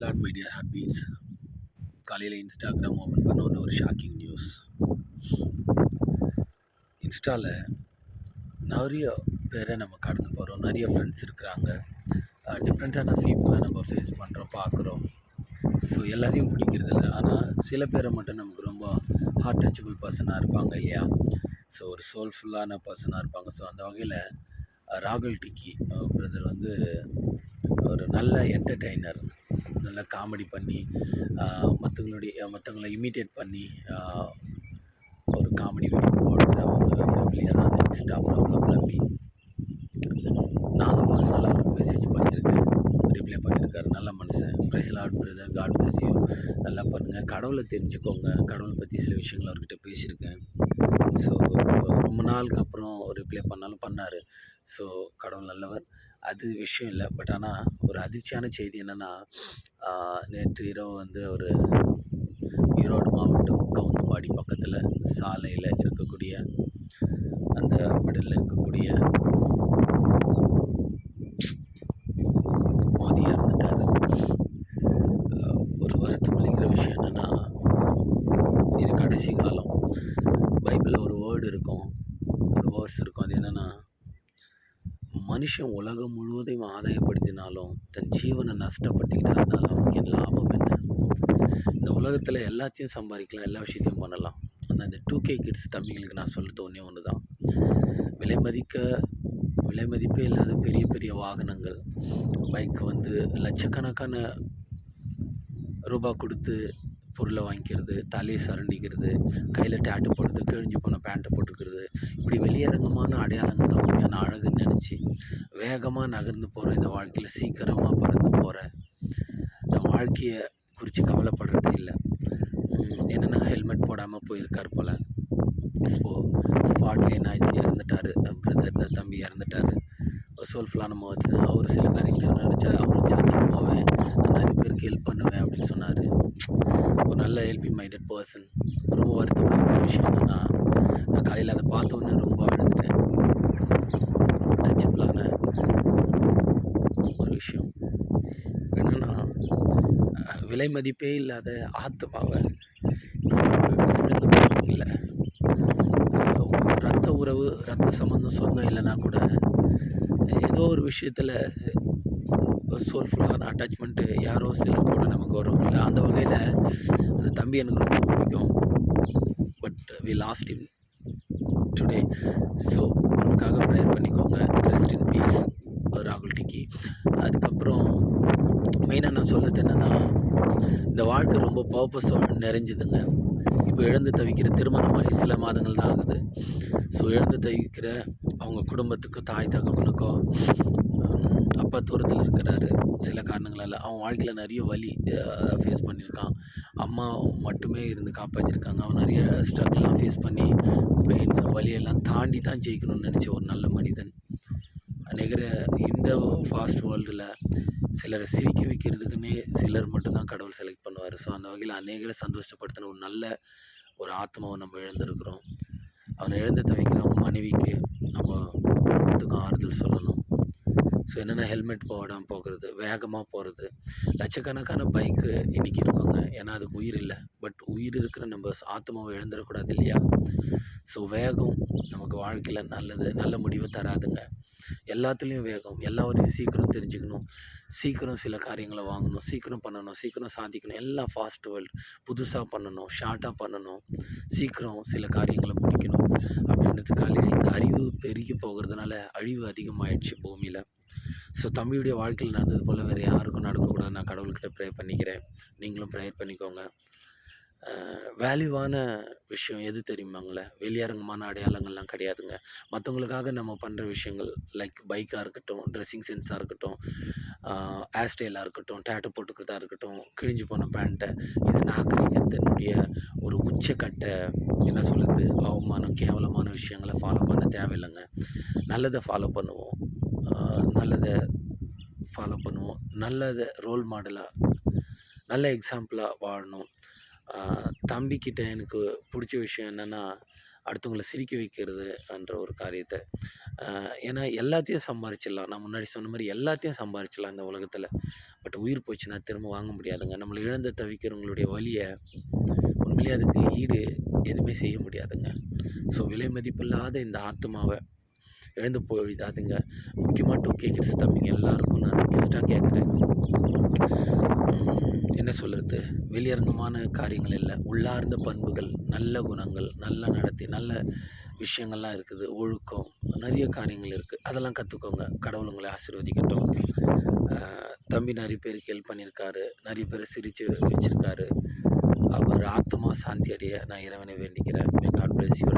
Lot my dear heart beats. காலையில் Instagram open பண்ண ஒன்று ஒரு ஷாக்கிங் நியூஸ். இன்ஸ்டாவில் நிறைய பேரை நம்ம கடந்து போகிறோம், நிறைய ஃப்ரெண்ட்ஸ் இருக்கிறாங்க, டிஃப்ரெண்ட்டான பீப்புளை நம்ம ஃபேஸ் பண்ணுறோம், பார்க்குறோம். ஸோ எல்லாரையும் பிடிக்கிறதில்ல, ஆனால் சில பேரை மட்டும் நமக்கு ரொம்ப ஹார்ட் டச்சபிள் பர்சனாக இருப்பாங்க இல்லையா? ஸோ ஒரு சோல்ஃபுல்லான பர்சனாக இருப்பாங்க. ஸோ அந்த வகையில் ராகுல் டிக்கி பிரதர் வந்து ஒரு நல்ல என்டர்டெய்னர், நல்லா காமெடி பண்ணி மற்றவங்களை இமிட்டேட் பண்ணி ஒரு காமெடி வீடியோ போடுற ஒரு ஃபெமிலியரான இன்ஸ்டா ப்ராப்ளம் தம்பி. நானும் பர்சனலாக அவருக்கு மெசேஜ் பண்ணியிருக்கேன், ரிப்ளை பண்ணியிருக்காரு. நல்ல மனுஷன். Praise Lord brother, God bless you. நல்லா பண்ணுங்கள், கடவுளை தெரிஞ்சுக்கோங்க. கடவுளை பற்றி சில விஷயங்கள் அவர்கிட்ட பேசியிருக்கேன். ஸோ ரொம்ப நாளுக்கு அப்புறம் ரிப்ளை பண்ணாலும் பண்ணார். ஸோ கடவுள் நல்லவர், அது விஷயம் இல்லை. பட் ஆனால் ஒரு அதிர்ச்சியான செய்தி என்னென்னா, நேற்று இரவு வந்து ஒரு ஈரோடு மாவட்டம் கவுந்தம்பாடி பக்கத்தில் சாலையில் இருக்கக்கூடிய அந்த மிடில் இருக்கக்கூடிய மோதி இறந்துட்டார். ஒரு வருத்தம் அளிக்கிற விஷயம் என்னென்னா, இது கடைசி காலம். பைபிளில் ஒரு வேர்டு இருக்கும், ஒரு வேர்ஸ் இருக்கும். அது என்னென்னா, மனுஷன் உலகம் முழுவதையும் ஆதாயப்படுத்தினாலும் தன் ஜீவனை நஷ்டப்படுத்திக்கிட்டதுனால அவனுக்கு என் லாபம் என்ன? இந்த உலகத்தில் எல்லாத்தையும் சம்பாதிக்கலாம், எல்லா விஷயத்தையும் பண்ணலாம். ஆனால் இந்த 2K கிட்ஸ் தம்பிகளுக்கு நான் சொல்கிறது ஒன்று தான். விலை மதிப்பே இல்லாத பெரிய பெரிய வாகனங்கள், பைக் வந்து லட்சக்கணக்கான ரூபா கொடுத்து பொருளை வாங்கிக்கிறது, தலையை சரண்டிக்கிறது, கையில் டேட்டு போடுறது, கிழிஞ்சு போன பேண்ட்டை போட்டுக்கிறது, இப்படி வெளியரங்கமான அடையாளங்கள் தான் உண்மையான அழகுன்னு நினச்சி வேகமாக நகர்ந்து போகிற இந்த வாழ்க்கையில், சீக்கிரமாக பறந்து போகிற இந்த வாழ்க்கையை குறித்து கவலைப்படுறதே இல்லை. என்னென்னா ஹெல்மெட் போடாமல் போயிருக்கார் போல். ஸ்பாட்லேயே என்னாச்சு, இறந்துட்டார் பிரதர், தம்பி இறந்துட்டார். சோல்ஃபுல்லான முகத்து அவர் சில காரியங்கள் சொன்னார். அவரும் சர்ச்சுக்கு போவேன், நான் நிறைய பேருக்கு ஹெல்ப் பண்ணுவேன் அப்படின்னு சொன்னார். ஒரு நல்ல ஹெல்பிங் மைண்டட் பர்சன். ரொம்ப வருத்தமான விஷயம் என்னென்னா, நான் காலையில் அதை பார்த்தோன்னே ரொம்ப அழுதுட்டேன். ரொம்ப டச்சபிளான ஒரு விஷயம் என்னென்னா, விலை மதிப்பே இல்லாத ஆத்மாவை இல்லை, ரத்த உறவு, ரத்த சம்பந்தம் சொந்தம் இல்லைன்னா கூட ஏதோ ஒரு விஷயத்தில் சோல்ஃபுல்லான அட்டாச்மெண்ட்டு யாரோ சிலர் கூட நமக்கு வரும் இல்லை. அந்த வகையில் அந்த தம்பி எனக்கு ரொம்ப பிடிக்கும். But we lost him today. So நமக்காக ப்ரேயர் பண்ணிக்கோங்க. ரெஸ்ட் இன் பீஸ் ராகுல் டிக்கி. அதுக்கப்புறம் மெயினாக நான் சொல்கிறது என்னென்னா, இந்த வாழ்க்கை ரொம்ப பர்பஸோடு நிறைஞ்சுதுங்க. இப்போ இழந்து தவிக்கிற திருமணமாகி சில மாதங்கள் தான் ஆகுது. ஸோ இழந்து தவிக்கிற அவங்க குடும்பத்துக்கோ, தாய் தகப்பனுக்கோ, அப்பா தூரத்தில் இருக்கிறாரு சில காரணங்களால். அவன் வாழ்க்கையில் நிறைய வலி ஃபேஸ் பண்ணியிருக்கான். அம்மா மட்டுமே இருந்து காப்பாற்றிருக்காங்க. அவன் நிறைய ஸ்ட்ரகிள்லாம் ஃபேஸ் பண்ணி இப்போ இந்த வழியெல்லாம் தாண்டி தான் ஜெயிக்கணும்னு நினச்ச ஒரு நல்ல மனிதன். அநேகர இந்த ஃபாஸ்ட் வேர்ல்டில் சிலரை சிரிக்க வைக்கிறதுக்குன்னே சிலர் மட்டும்தான் கடவுள் செலக்ட் பண்ணுவார். ஸோ அந்த வகையில் அநேகரை சந்தோஷப்படுத்தின ஒரு நல்ல ஒரு ஆத்மாவை நம்ம இழந்திருக்கிறோம். அவனை இழந்து தவிக்கிற அவங்க மனைவிக்கு, அவங்க குடும்பத்துக்கும் ஆறுதல் சொல்லணும். ஸோ என்னென்னா, ஹெல்மெட் போடாமல் போகிறது, வேகமாக போகிறது, லட்சக்கணக்கான பைக்கு இன்றைக்கி இருக்குங்க. ஏன்னா அதுக்கு உயிர் இல்லை. பட் உயிர் இருக்கிற நம்ம ஆத்மாவை இழந்துடக்கூடாது இல்லையா? ஸோ வேகம் நமக்கு வாழ்க்கையில் நல்ல முடிவை தராதுங்க. எல்லாத்துலேயும் வேகம், எல்லாத்தையும் சீக்கிரம் தெரிஞ்சுக்கணும், சீக்கிரம் சில காரியங்களை வாங்கணும், சீக்கிரம் பண்ணணும், சீக்கிரம் சாதிக்கணும். எல்லாம் ஃபாஸ்ட் வேர்ல்டு. புதுசாக பண்ணணும், ஷார்ட்டாக பண்ணணும், சீக்கிரம் சில காரியங்களை முடிக்கணும் அப்படின்றதுக்காக இந்த அறிவு பெருகி போகிறதுனால அழிவு அதிகமாகிடுச்சு பூமியில். ஸோ தம்பியுடைய வாழ்க்கையில் நடந்தது போல் வேறு யாருக்கும் நடக்கக்கூடாது. நான் கடவுள்கிட்ட ப்ரே பண்ணிக்கிறேன். நீங்களும் ப்ரேயர் பண்ணிக்கோங்க. வேல்யூவான விஷயம் எது தெரியுமாங்களே? வெளியரங்கமான அடையாளங்கள்லாம் கிடையாதுங்க. மற்றவங்களுக்காக நம்ம பண்ணுற விஷயங்கள், லைக் பைக்காக இருக்கட்டும், ட்ரெஸ்ஸிங் சென்ஸாக இருக்கட்டும், ஹேர் ஸ்டைலாக இருக்கட்டும், டேட்டு போட்டுக்கிறதா இருக்கட்டும், கிழிஞ்சு போன பேண்ட்டை, இது நாகரிகத்தினுடைய ஒரு உச்சக்கட்ட என்ன சொல்கிறது, அவமானம், கேவலமான விஷயங்களை ஃபாலோ பண்ண தேவையில்லைங்க. நல்லதை ஃபாலோ பண்ணுவோம், நல்லதை ரோல் மாடலாக, நல்ல எக்ஸாம்பிளாக வாழணும். தம்பிக்கிட்ட எனக்கு பிடிச்ச விஷயம் என்னென்னா, அடுத்தவங்கள சிரிக்க வைக்கிறது என்ற ஒரு காரியத்த. ஏன்னா எல்லாத்தையும் சம்பாரிச்சிடலாம். நான் முன்னாடி சொன்ன மாரி எல்லாத்தையும் சம்பாரிச்சிடலாம் இந்த உலகத்தில. பட் உயிர் போச்சுன்னா திரும்ப வாங்க முடியாதுங்க. நம்மள இழந்து தவிக்கிறவங்களுடைய வலிய உண்மையிலேயே அதுக்கு ஈடு எதுவுமே செய்ய முடியாதுங்க. ஸோ விலை மதிப்பில்லாத இந்த ஆத்துமாவ இழந்து போயிடாதீங்க. முக்கியமா 2K கிட்ஸ் தம்பிங்க எல்லாருக்கும் நான் ரிக்வெஸ்ட்டா கேட்குறேன். என்ன சொல்றது? வெளியரங்கமான காரியங்கள் இல்ல. உள்ளார்ந்த பண்புகள், நல்ல குணங்கள், நல்ல நடத்தை, நல்ல விஷயங்கள்லாம் இருக்குது. ஒழுக்கம், நெறைய காரியங்கள் இருக்கு. அதெல்லாம் கத்துக்கோங்க. கடவுள் உங்கள ஆசீர்வதிக்கட்டும். அ தம்பி நெறைய பேருக்கு ஹெல்ப் பண்ணியிருக்காரு. நெறைய பேர சிரிச்சு வச்சிருக்காரு. அவர் ஆத்துமா சாந்தி அடைய நான் இறைவனை வேண்டிக்கிறேன். May God bless you.